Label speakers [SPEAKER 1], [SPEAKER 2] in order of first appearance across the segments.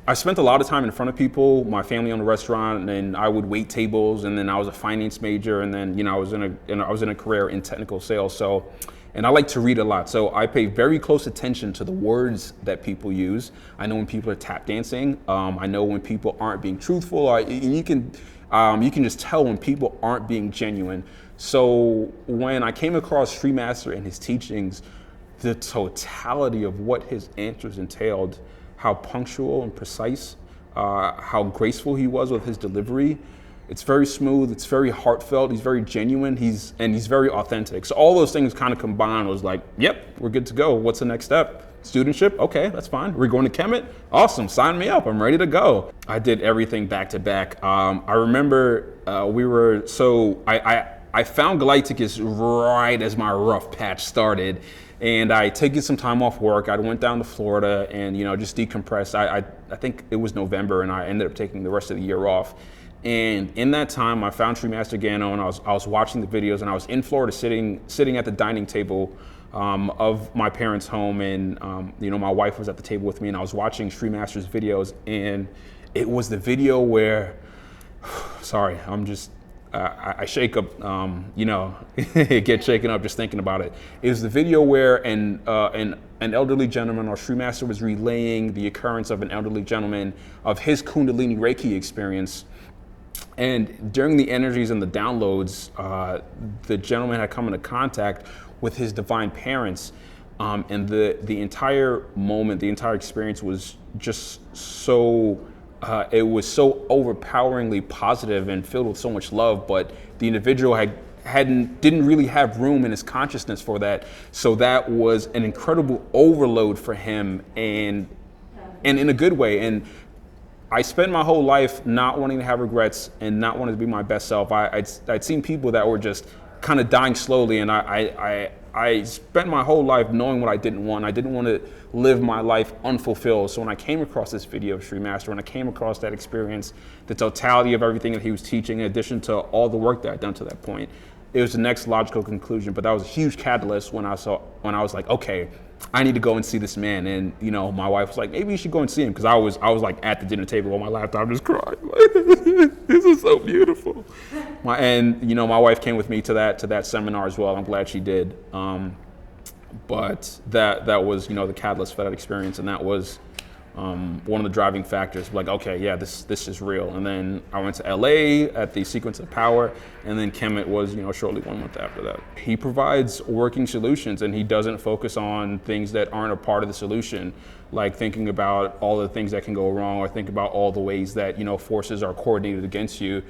[SPEAKER 1] I spent a lot of time in front of people, my family owned a restaurant, and I would wait tables, and then I was a finance major, and then I was in a career in technical sales. So, and I like to read a lot, so I pay very close attention to the words that people use. I know when people are tap dancing. I know when people aren't being truthful. You can just tell when people aren't being genuine. So when I came across Street Master and his teachings, the totality of what his answers entailed, how punctual and precise, how graceful he was with his delivery. It's very smooth, it's very heartfelt, he's very genuine, he's very authentic. So all those things kind of combined was like, yep, we're good to go. What's the next step? Studentship? Okay, that's fine. We're going to Kemet? Awesome, sign me up, I'm ready to go. I did everything back to back. I remember I found Galighticus right as my rough patch started. And I taken some time off work. I went down to Florida and just decompressed. I think it was November, and I ended up taking the rest of the year off. And in that time, I found Street Master Gano, and I was watching the videos, and I was in Florida sitting at the dining table of my parents' home, and my wife was at the table with me, and I was watching Street Master's videos, and it was the video where, sorry, I shake up, get shaken up just thinking about it. It was the video where an elderly gentleman, or Street Master, was relaying the occurrence of an elderly gentleman of his Kundalini Reiki experience. And during the energies and the downloads, the gentleman had come into contact with his divine parents. And the entire moment, the entire experience was just so, it was so overpoweringly positive and filled with so much love, but the individual didn't really have room in his consciousness for that. So that was an incredible overload for him, and in a good way. And I spent my whole life not wanting to have regrets and not wanting to be my best self. I'd seen people that were just kind of dying slowly, and I spent my whole life knowing what I didn't want. I didn't want to live my life unfulfilled. So when I came across this video of Street Master, when I came across that experience, the totality of everything that he was teaching, in addition to all the work that I'd done to that point, it was the next logical conclusion. But that was a huge catalyst when I was like, okay, I need to go and see this man. And my wife was like, maybe you should go and see him, because I was like at the dinner table on my laptop just crying, like, this is so beautiful. My wife came with me to that seminar as well. I'm glad she did. But that was the catalyst for that experience, and that was one of the driving factors. Like, okay, yeah, this is real. And then I went to LA at the Sequence of Power, and then Kemet was shortly 1 month after that. He provides working solutions, and he doesn't focus on things that aren't a part of the solution, like thinking about all the things that can go wrong, or think about all the ways that forces are coordinated against you.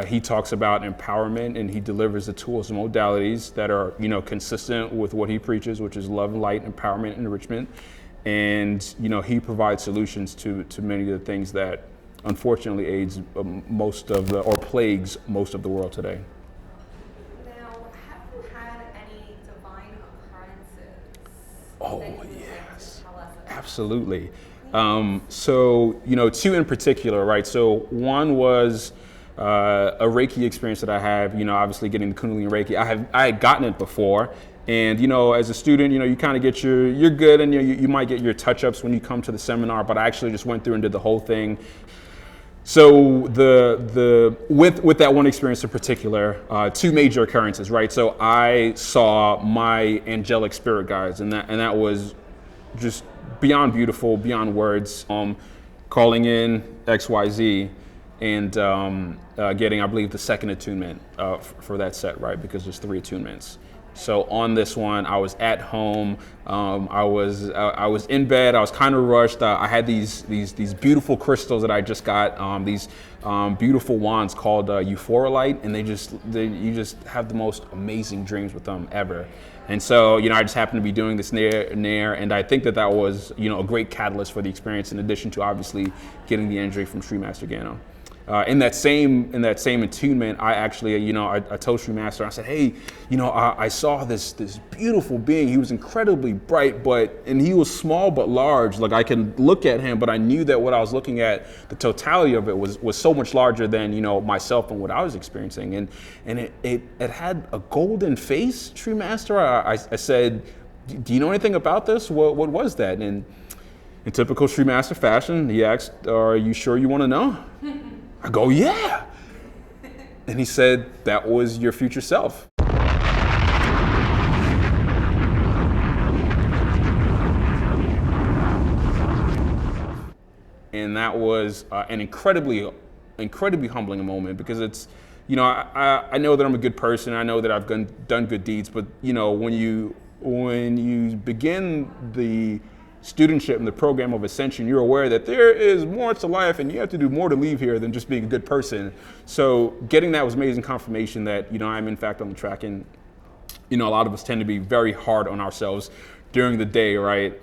[SPEAKER 1] He talks about empowerment, and he delivers the tools and modalities that are consistent with what he preaches, which is love, light, empowerment, and enrichment. And he provides solutions to many of the things that unfortunately aids plagues most of the world today.
[SPEAKER 2] Now, have you had any divine occurrences?
[SPEAKER 1] Oh yes, absolutely. So two in particular, right? So one was a Reiki experience that I have. Obviously getting the Kundalini Reiki. I had gotten it before. And as a student, you kind of get you're good, and you might get your touch-ups when you come to the seminar, but I actually just went through and did the whole thing. So with that one experience in particular, two major occurrences, right? So I saw my angelic spirit guides, and that was just beyond beautiful, beyond words. Calling in XYZ and getting, I believe, the second attunement for that set, right? Because there's 3 attunements. So on this one, I was at home. I was in bed. I was kind of rushed. I had these beautiful crystals that I just got. These beautiful wands called Euphorolite, and you just have the most amazing dreams with them ever. And so I just happened to be doing this near, and I think that was a great catalyst for the experience. In addition to obviously getting the energy from Street Master Gano. In that same attunement, I actually, I told Street Master, I said, hey, I saw this beautiful being. He was incredibly bright, and he was small but large. Like, I can look at him, but I knew that what I was looking at, the totality of it was so much larger than myself and what I was experiencing. And it had a golden face, Street Master. I said, do you know anything about this? What was that? And In typical Street Master fashion, he asked, "Are you sure you want to know?" I go, "Yeah." And he said, "That was your future self." And that was an incredibly humbling moment, because it's, I know that I'm a good person. I know that I've done good deeds, but when you begin the studentship and the program of ascension, you're aware that there is more to life, and you have to do more to leave here than just being a good person. So getting that was amazing confirmation that I'm in fact on the track. And a lot of us tend to be very hard on ourselves during the day, right?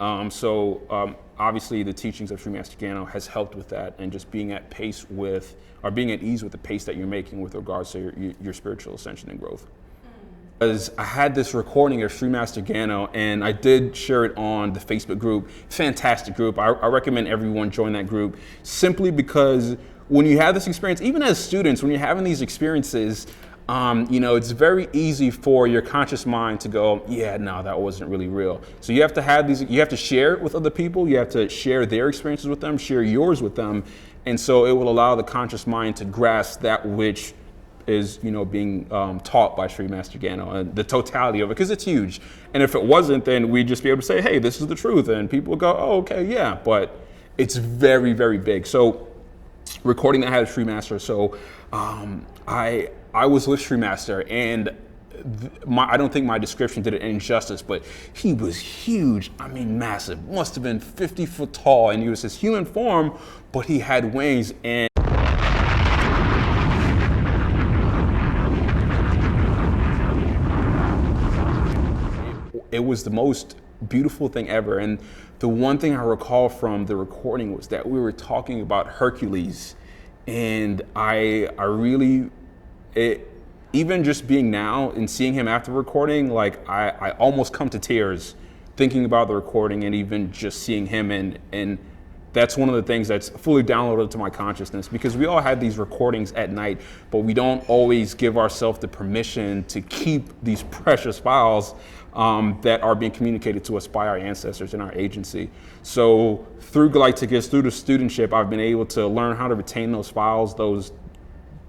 [SPEAKER 1] Obviously the teachings of True Master Gano has helped with that, and just being at ease with the pace that you're making with regards to your spiritual ascension and growth. Because I had this recording of True Master Gano, and I did share it on the Facebook group. Fantastic group. I recommend everyone join that group, simply because when you have this experience, even as students, when you're having these experiences, it's very easy for your conscious mind to go, yeah, no, that wasn't really real. So you have to share it with other people. You have to share their experiences with them, share yours with them. And so it will allow the conscious mind to grasp that which is, being taught by Sri Master Gano, and the totality of it, because it's huge. And if it wasn't, then we'd just be able to say, hey, this is the truth. And people would go, oh, okay, yeah. But it's very, very big. So recording that I had a Sri Master. So I was with Sri Master, and I don't think my description did it any justice, but he was huge. I mean, massive. Must have been 50 foot tall, and he was his human form, but he had wings. And it was the most beautiful thing ever. And the one thing I recall from the recording was that we were talking about Hercules, and even just being now and seeing him after recording, like I almost come to tears thinking about the recording, and even just seeing him. And that's one of the things that's fully downloaded to my consciousness, because we all had these recordings at night, but we don't always give ourselves the permission to keep these precious files that are being communicated to us by our ancestors and our agency. So through Galighticus, through the studentship, I've been able to learn how to retain those files, those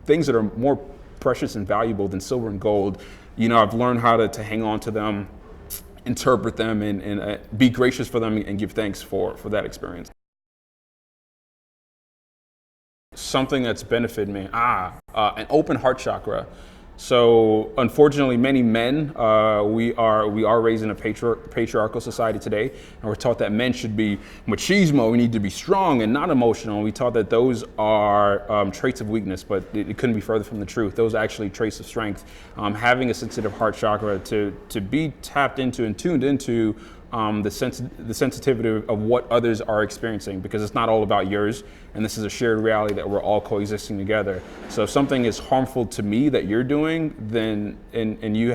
[SPEAKER 1] things that are more precious and valuable than silver and gold. I've learned how to hang on to them, interpret them, and be gracious for them, and give thanks for that experience. Something that's benefited me, an open heart chakra. So unfortunately, many men, we are raised in a patriarchal society today, and we're taught that men should be machismo. We need to be strong and not emotional. And we taught that those are traits of weakness, but it couldn't be further from the truth. Those are actually traits of strength. Having a sensitive heart chakra, to be tapped into and tuned into the sensitivity of what others are experiencing, because it's not all about yours, and this is a shared reality that we're all coexisting together. So if something is harmful to me that you're doing, then and you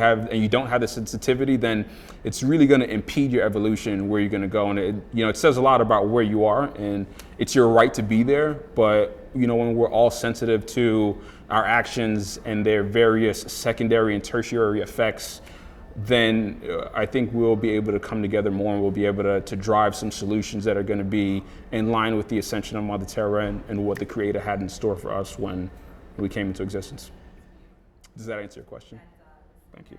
[SPEAKER 1] don't have the sensitivity, then it's really going to impede your evolution, where you're going to go. And it says a lot about where you are, and it's your right to be there. But when we're all sensitive to our actions and their various secondary and tertiary effects, then I think we'll be able to come together more, and we'll be able to drive some solutions that are going to be in line with the ascension of Mother Terra and what the Creator had in store for us when we came into existence. Does that answer your question? Thank you.